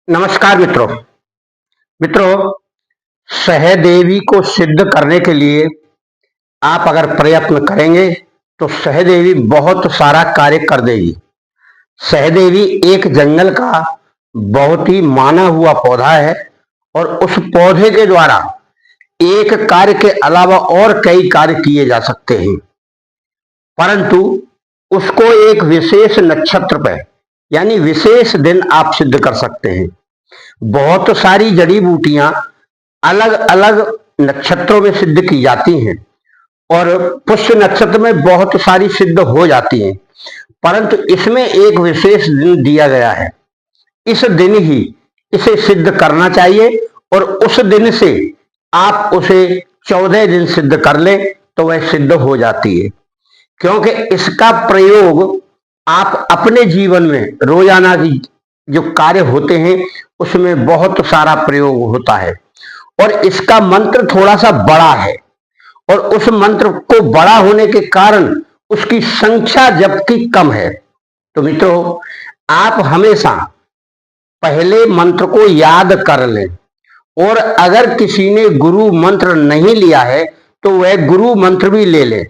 नमस्कार मित्रों। मित्रों, सहदेवी को सिद्ध करने के लिए आप अगर प्रयत्न करेंगे तो सहदेवी बहुत सारा कार्य कर देगी। सहदेवी एक जंगल का बहुत ही माना हुआ पौधा है और उस पौधे के द्वारा एक कार्य के अलावा और कई कार्य किए जा सकते हैं, परंतु उसको एक विशेष नक्षत्र पर यानी विशेष दिन आप सिद्ध कर सकते हैं। बहुत सारी जड़ी बूटियां अलग अलग नक्षत्रों में सिद्ध की जाती हैं और पुष्य नक्षत्र में बहुत सारी सिद्ध हो जाती हैं, परंतु इसमें एक विशेष दिन दिया गया है। इस दिन ही इसे सिद्ध करना चाहिए और उस दिन से आप उसे 14 दिन सिद्ध कर ले तो वह सिद्ध हो जाती है, क्योंकि इसका प्रयोग आप अपने जीवन में रोजाना की जो कार्य होते हैं उसमें बहुत सारा प्रयोग होता है और इसका मंत्र थोड़ा सा बड़ा है और उस मंत्र को बड़ा होने के कारण उसकी संख्या जबकि कम है। तो मित्रों, आप हमेशा पहले मंत्र को याद कर लें और अगर किसी ने गुरु मंत्र नहीं लिया है तो वह गुरु मंत्र भी ले ले,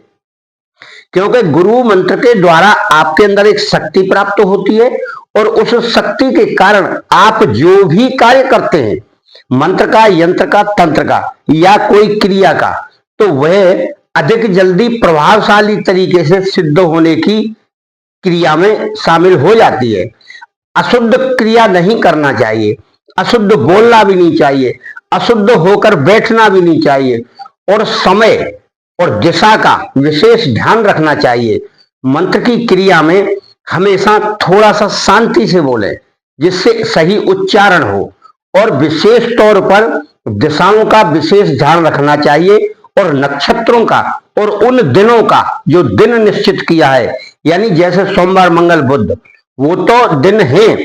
क्योंकि गुरु मंत्र के द्वारा आपके अंदर एक शक्ति प्राप्त होती है और उस शक्ति के कारण आप जो भी कार्य करते हैं, मंत्र का, यंत्र का, तंत्र का या कोई क्रिया का, तो वह अधिक जल्दी प्रभावशाली तरीके से सिद्ध होने की क्रिया में शामिल हो जाती है। अशुद्ध क्रिया नहीं करना चाहिए, अशुद्ध बोलना भी नहीं चाहिए, अशुद्ध होकर बैठना भी नहीं चाहिए और समय और दिशा का विशेष ध्यान रखना चाहिए। मंत्र की क्रिया में हमेशा थोड़ा सा शांति से बोले जिससे सही उच्चारण हो और विशेष तौर पर दिशाओं का विशेष ध्यान रखना चाहिए और नक्षत्रों का और उन दिनों का जो दिन निश्चित किया है, यानी जैसे सोमवार, मंगल, बुध, वो तो दिन है,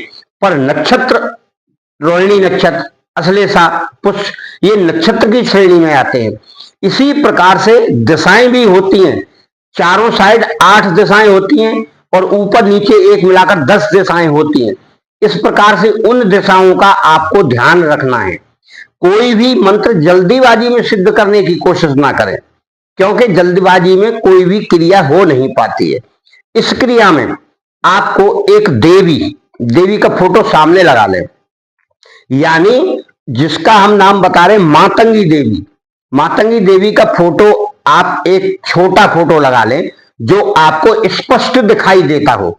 पर नक्षत्र रोहिणी नक्षत्र, अश्लेषा, पुष्य, ये नक्षत्र की श्रेणी में आते हैं। इसी प्रकार से दिशाएं भी होती हैं, चारों साइड 8 दिशाएं होती हैं और ऊपर नीचे एक मिलाकर 10 दिशाएं होती हैं। इस प्रकार से उन दिशाओं का आपको ध्यान रखना है। कोई भी मंत्र जल्दीबाजी में सिद्ध करने की कोशिश ना करें, क्योंकि जल्दबाजी में कोई भी क्रिया हो नहीं पाती है। इस क्रिया में आपको एक देवी का फोटो सामने लगा लें, यानी जिसका हम नाम बता रहे हैं मातंगी देवी। मातंगी देवी का फोटो आप एक छोटा फोटो लगा लें जो आपको स्पष्ट दिखाई देता हो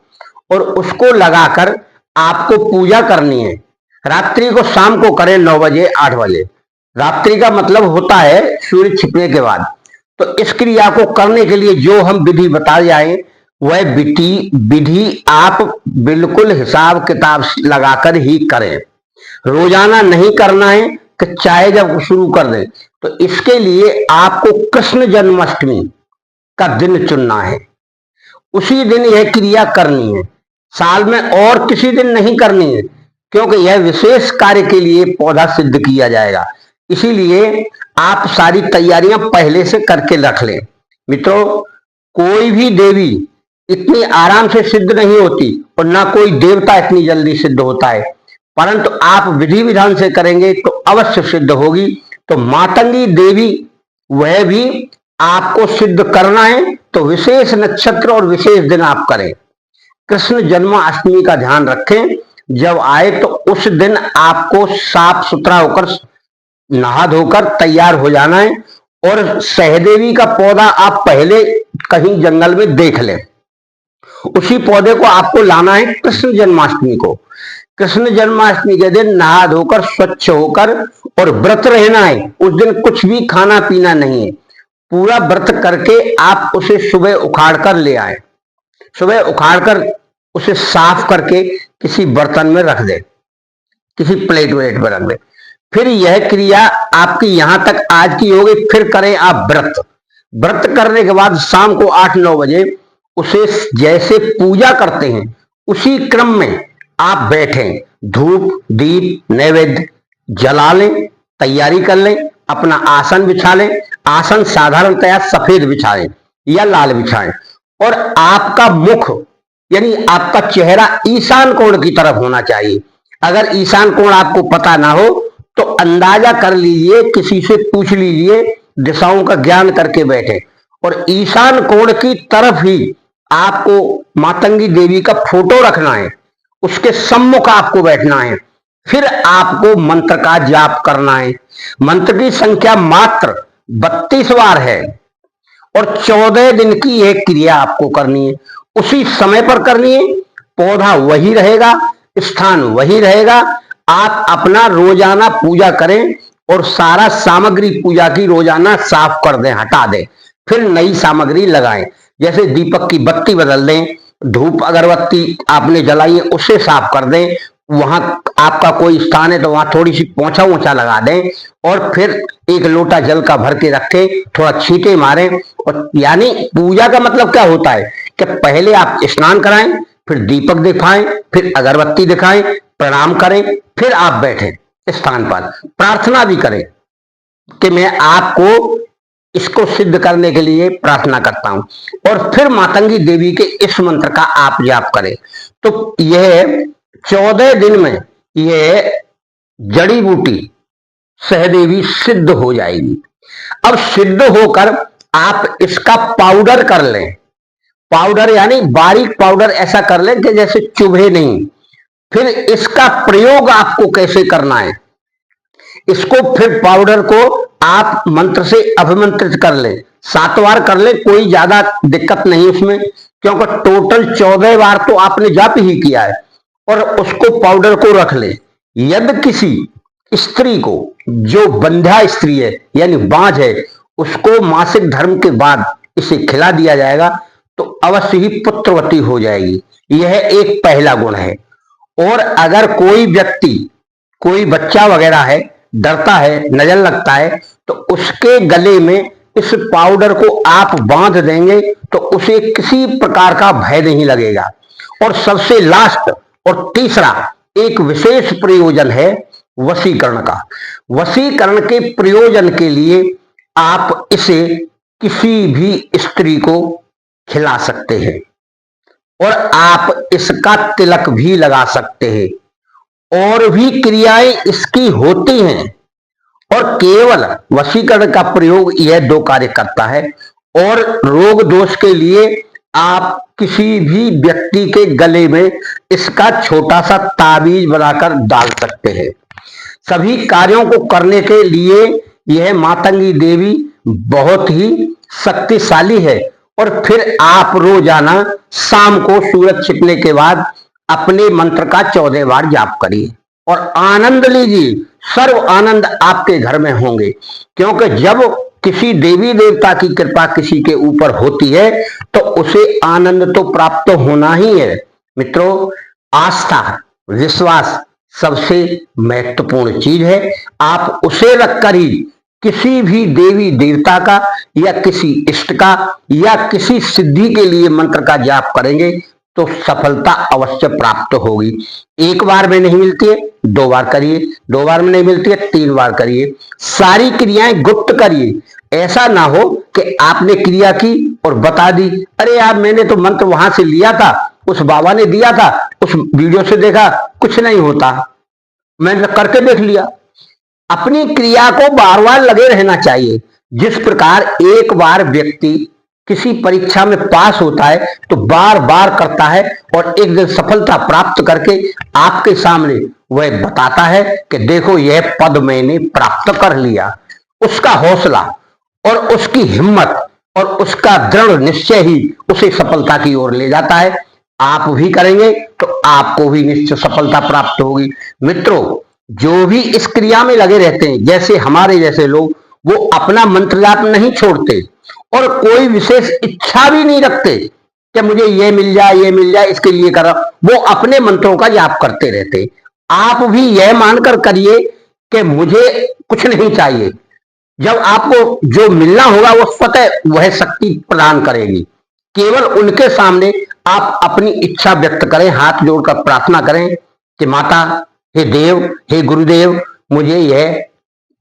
और उसको लगाकर आपको पूजा करनी है। रात्रि को, शाम को करें 9 बजे 8 बजे। रात्रि का मतलब होता है सूर्य छिपने के बाद। तो इस क्रिया को करने के लिए जो हम विधि बता जाए वह विधि आप बिल्कुल हिसाब किताब लगाकर ही करें। रोजाना नहीं करना है कि चाहे जब शुरू कर दें। तो इसके लिए आपको कृष्ण जन्माष्टमी का दिन चुनना है, उसी दिन यह क्रिया करनी है, साल में और किसी दिन नहीं करनी है, क्योंकि यह विशेष कार्य के लिए पौधा सिद्ध किया जाएगा। इसीलिए आप सारी तैयारियां पहले से करके रख लें। मित्रों, कोई भी देवी इतनी आराम से सिद्ध नहीं होती और ना कोई देवता इतनी जल्दी सिद्ध होता है, परंतु आप विधि विधान से करेंगे तो अवश्य सिद्ध होगी। तो मातंगी देवी वह भी आपको सिद्ध करना है तो विशेष नक्षत्र और विशेष दिन आप करें। कृष्ण जन्माष्टमी का ध्यान रखें, जब आए तो उस दिन आपको साफ सुथरा होकर नहा धोकर तैयार हो जाना है और सहदेवी का पौधा आप पहले कहीं जंगल में देख लें। उसी पौधे को आपको लाना है कृष्ण जन्माष्टमी को। कृष्ण जन्माष्टमी के दिन नहा धोकर स्वच्छ होकर और व्रत रहना है। उस दिन कुछ भी खाना पीना नहीं है, पूरा व्रत करके आप उसे सुबह उखाड़ कर ले आए। सुबह उखाड़कर उसे साफ करके किसी बर्तन में रख दे, किसी प्लेट वेट में रख दे। फिर यह क्रिया आपकी यहां तक आज की होगी। फिर करें आप व्रत करने के बाद शाम को 8-9 बजे उसे जैसे पूजा करते हैं उसी क्रम में आप बैठें, धूप दीप नैवेद्य जला लें, तैयारी कर लें, अपना आसन बिछा लें। आसन साधारणतया सफेद बिछाएं या लाल बिछाएं और आपका मुख यानी आपका चेहरा ईशान कोण की तरफ होना चाहिए। अगर ईशान कोण आपको पता ना हो तो अंदाजा कर लीजिए, किसी से पूछ लीजिए, दिशाओं का ज्ञान करके बैठे और ईशान कोण की तरफ ही आपको मातंगी देवी का फोटो रखना है, उसके सम्मुख आपको बैठना है, फिर आपको मंत्र का जाप करना है। मंत्र की संख्या मात्र 32 बार है और 14 दिन की यह क्रिया आपको करनी है। उसी समय पर करनी है, पौधा वही रहेगा, स्थान वही रहेगा। आप अपना रोजाना पूजा करें और सारा सामग्री पूजा की रोजाना साफ कर दें, हटा दें, फिर नई सामग्री लगाएं। जैसे दीपक की बत्ती बदल दें, धूप अगरबत्ती आपने जलाई है उसे साफ कर दें, वहां आपका कोई स्थान है तो वहां थोड़ी सी पोंछा वोछा लगा दें और फिर एक लोटा जल का भर के रखें, थोड़ा छींटे मारें। और यानी पूजा का मतलब क्या होता है कि पहले आप स्नान कराएं, फिर दीपक दिखाएं, फिर अगरबत्ती दिखाएं, प्रणाम करें, फिर आप बैठें स्थान पर, प्रार्थना भी करें कि मैं आपको इसको सिद्ध करने के लिए प्रार्थना करता हूं, और फिर मातंगी देवी के इस मंत्र का आप जाप करें। तो यह 14 दिन में यह जड़ी बूटी सहदेवी सिद्ध हो जाएगी। अब सिद्ध होकर आप इसका पाउडर कर लें, पाउडर यानी बारीक पाउडर ऐसा कर लें कि जैसे चुभे नहीं। फिर इसका प्रयोग आपको कैसे करना है, इसको फिर पाउडर को आप मंत्र से अभिमंत्रित कर लें, 7 बार कर लें, कोई ज्यादा दिक्कत नहीं उसमें, क्योंकि टोटल 14 बार तो आपने जाप ही किया है। और उसको पाउडर को रख लें। यदि किसी स्त्री को जो बंध्या स्त्री है यानी बांझ है, उसको मासिक धर्म के बाद इसे खिला दिया जाएगा तो अवश्य ही पुत्रवती हो जाएगी। यह एक पहला गुण है। और अगर कोई व्यक्ति, कोई बच्चा वगैरह है, डरता है, नजर लगता है, तो उसके गले में इस पाउडर को आप बांध देंगे तो उसे किसी प्रकार का भय नहीं लगेगा। और सबसे लास्ट और तीसरा एक विशेष प्रयोजन है वशीकरण का। वशीकरण के प्रयोजन के लिए आप इसे किसी भी स्त्री को खिला सकते हैं और आप इसका तिलक भी लगा सकते हैं। और भी क्रियाएं इसकी होती हैं और केवल वशीकरण का प्रयोग यह 2 कार्य करता है। और रोग दोष के लिए आप किसी भी व्यक्ति के गले में इसका छोटा सा ताबीज बनाकर डाल सकते हैं। सभी कार्यों को करने के लिए यह मातंगी देवी बहुत ही शक्तिशाली है। और फिर आप रोजाना शाम को सूरज छिपने के बाद अपने मंत्र का 14 बार जाप करिए और आनंद लीजिए। सर्व आनंद आपके घर में होंगे, क्योंकि जब किसी देवी देवता की कृपा किसी के ऊपर होती है तो उसे आनंद तो प्राप्त होना ही है। मित्रों, आस्था, विश्वास सबसे महत्वपूर्ण चीज है। आप उसे रखकर ही किसी भी देवी देवता का या किसी इष्ट का या किसी सिद्धि के लिए मंत्र का जाप करेंगे तो सफलता अवश्य प्राप्त होगी। 1 बार में नहीं मिलती है, 2 बार करिए, 2 बार में नहीं मिलती है, 3 बार करिए। सारी क्रियाएं गुप्त करिए। ऐसा ना हो कि आपने क्रिया की और बता दी, अरे यार मैंने तो मंत्र वहां से लिया था, उस बाबा ने दिया था, उस वीडियो से देखा, कुछ नहीं होता, मैंने करके देख लिया। अपनी क्रिया को बार बार लगे रहना चाहिए। जिस प्रकार एक बार व्यक्ति किसी परीक्षा में पास होता है तो बार बार करता है और एक दिन सफलता प्राप्त करके आपके सामने वह बताता है कि देखो यह पद मैंने प्राप्त कर लिया। उसका हौसला और उसकी हिम्मत और उसका दृढ़ निश्चय ही उसे सफलता की ओर ले जाता है। आप भी करेंगे तो आपको भी निश्चय सफलता प्राप्त होगी। मित्रों, जो भी इस क्रिया में लगे रहते हैं, जैसे हमारे जैसे लोग, वो अपना मंत्र जाप नहीं छोड़ते और कोई विशेष इच्छा भी नहीं रखते कि मुझे ये मिल जाए, ये मिल जाए, इसके लिए कर, वो अपने मंत्रों का जाप करते रहते। आप भी यह मानकर करिए कि मुझे कुछ नहीं चाहिए। जब आपको जो मिलना होगा वो स्वतः वह शक्ति प्रदान करेगी। केवल उनके सामने आप अपनी इच्छा व्यक्त करें, हाथ जोड़कर प्रार्थना करें कि माता, हे देव, हे गुरुदेव, मुझे यह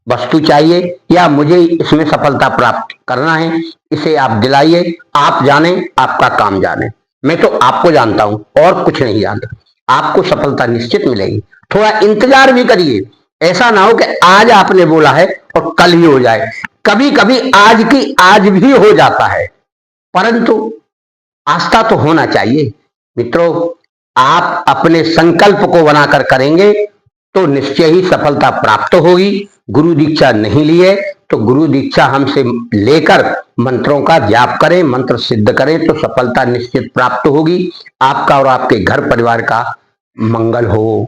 वस्तु चाहिए या मुझे इसमें सफलता प्राप्त करना है, इसे आप दिलाइए। आप जाने, आपका काम जाने। मैं तो आपको जानता हूं और कुछ नहीं जानता। आपको सफलता निश्चित मिलेगी। थोड़ा इंतजार भी करिए, ऐसा ना हो कि आज आपने बोला है और कल ही हो जाए। कभी कभी आज की आज भी हो जाता है, परंतु आस्था तो होना चाहिए। मित्रों, आप अपने संकल्प को बनाकर करेंगे तो निश्चय ही सफलता प्राप्त होगी। गुरु दीक्षा नहीं लिए तो गुरु दीक्षा हमसे लेकर मंत्रों का जाप करें, मंत्र सिद्ध करें तो सफलता निश्चित प्राप्त होगी। आपका और आपके घर परिवार का मंगल हो।